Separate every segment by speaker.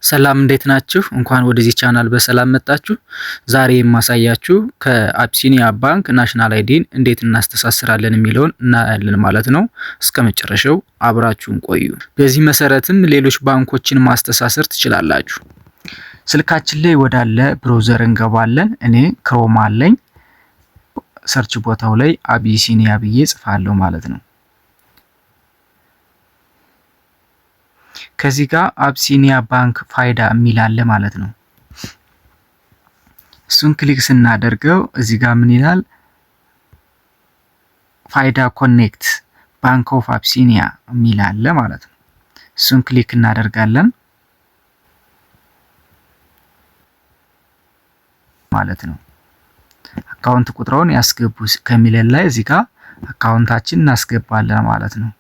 Speaker 1: ሰላም እንዴት ናችሁ? እንኳን ወደዚህ ቻናል በሰላም መጣችሁ። ዛሬ የማሳያችሁ ከአቢሲኒያ ባንክ ናሽናል አይዲን እንዴት እናስተሳስራለን የሚለውን እናያለን ማለት ነው። እስከ መጨረሻው አብራችሁን ቆዩ። በዚህ መሰረትም ሌሎች ባንኮችን ማስተሳሰር ትችላላችሁ። ስልካችን ላይ ወዳለ ብራውዘር እንገባለን። እኔ ክሮም አለኝ። ሰርች ቦታው ላይ አቢሲኒያ ብዬ ጽፋለሁ ማለት ነው። ከዚህ ጋር አቢሲኒያ ባንክ ፋይዳ የሚል አለ ማለት ነው። እሱን ክሊክ ስናደርገው እዚህ ጋር ምን ይላል? ፋይዳ ኮኔክት ባንክ ኦፍ አቢሲኒያ የሚል አለ ማለት ነው። እሱን ክሊክ እናደርጋለን ማለት ነው። አካውንት ቁጥሩን ያስገቡ ከሚለን ላይ እዚህ ጋር አካውንታችን እናስገባለን ማለት ነው።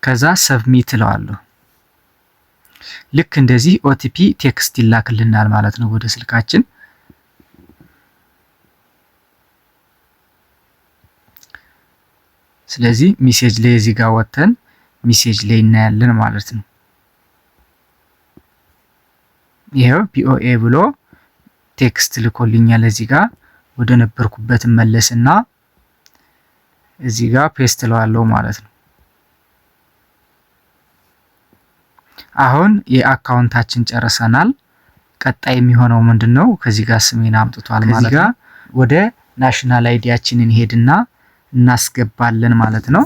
Speaker 1: ከዛ ሰብሚት እለዋለሁ። ልክ እንደዚህ ኦቲፒ ቴክስት ይላክልናል ማለት ነው ወደ ስልካችን። ስለዚህ ሜሴጅ ላይ እዚህ ጋር ወተን ሜሴጅ ላይ እናያለን ማለት ነው። ይሄው ፒኦኤ ብሎ ቴክስት ልኮልኛል። እዚህ ጋር ወደ ነበርኩበት መለስና እዚህ ጋር ፔስት እለዋለሁ ማለት ነው። አሁን የአካውንታችን ጨርሰናል። ቀጣይ የሚሆነው ምንድነው? ከዚህ ጋር ስሜን አምጥቷል ማለት ነው። ወደ ናሽናል አይዲያችንን ሄድና እናስገባለን ማለት ነው።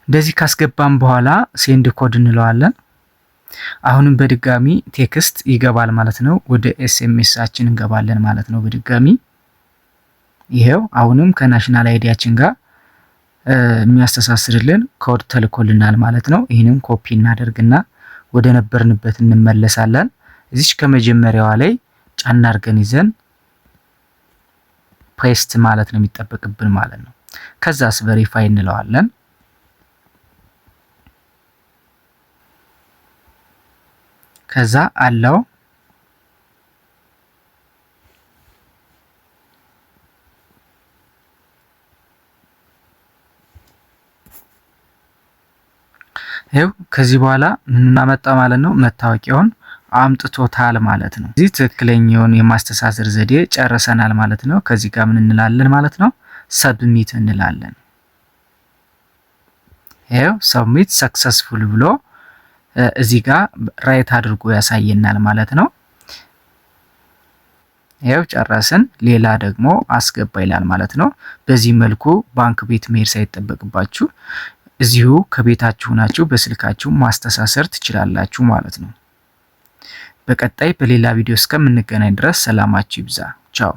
Speaker 1: እንደዚህ ካስገባን በኋላ ሴንድ ኮድ እንለዋለን። አሁንም በድጋሚ ቴክስት ይገባል ማለት ነው። ወደ ኤስኤምኤሳችን እንገባለን ማለት ነው በድጋሚ። ይሄው አሁንም ከናሽናል አይዲያችን ጋር የሚያስተሳስርልን ኮድ ተልኮልናል ማለት ነው። ይህንን ኮፒ እናደርግና ወደ ነበርንበት እንመለሳለን። እዚች ከመጀመሪያዋ ላይ ጫና አድርገን ይዘን ፔስት ማለት ነው የሚጠበቅብን ማለት ነው። ከዛስ ቬሪፋይ እንለዋለን። ከዛ አለው ይሄው ከዚህ በኋላ ምን እናመጣ ማለት ነው? መታወቂያውን አምጥቶታል ማለት ነው። እዚህ ትክክለኛውን የማስተሳሰር ዘዴ ጨርሰናል ማለት ነው። ከዚህ ጋር ምን እንላለን ማለት ነው? ሰብሚት እንላለን። ይሄው ሰብሚት ሰክሰስፉል ብሎ እዚህ ጋር ራይት አድርጎ ያሳየናል ማለት ነው። ይሄው ጨረስን። ሌላ ደግሞ አስገባ ይላል ማለት ነው። በዚህ መልኩ ባንክ ቤት መሄድ ሳይጠበቅባችሁ እዚሁ ከቤታችሁ ናችሁ በስልካችሁ ማስተሳሰር ትችላላችሁ ማለት ነው። በቀጣይ በሌላ ቪዲዮ እስከምንገናኝ ድረስ ሰላማችሁ ይብዛ። ቻው።